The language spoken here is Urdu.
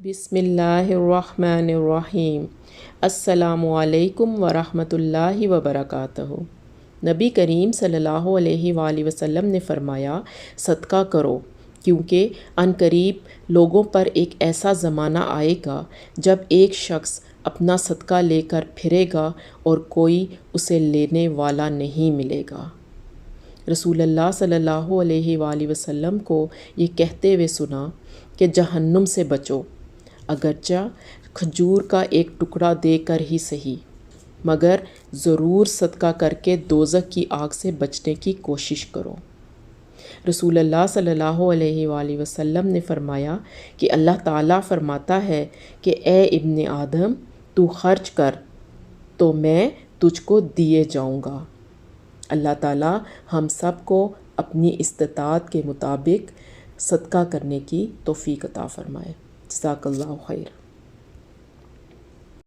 بسم اللہ الرحمن الرحیم۔ السلام علیکم ورحمۃ اللہ وبرکاتہ۔ نبی کریم صلی اللہ علیہ وآلہ وسلم نے فرمایا، صدقہ کرو، کیونکہ عنقریب لوگوں پر ایک ایسا زمانہ آئے گا جب ایک شخص اپنا صدقہ لے کر پھرے گا اور کوئی اسے لینے والا نہیں ملے گا۔ رسول اللہ صلی اللہ علیہ وآلہ وسلم کو یہ کہتے ہوئے سنا کہ جہنم سے بچو، اگرچہ کھجور کا ایک ٹکڑا دے کر ہی صحیح، مگر ضرور صدقہ کر کے دوزخ کی آگ سے بچنے کی کوشش کرو۔ رسول اللہ صلی اللہ علیہ وآلہ وسلم نے فرمایا کہ اللہ تعالیٰ فرماتا ہے کہ اے ابن آدم، تو خرچ کر تو میں تجھ کو دیے جاؤں گا۔ اللہ تعالیٰ ہم سب کو اپنی استطاعت کے مطابق صدقہ کرنے کی توفیق عطا فرمائے۔ جزاک اللہ خیر۔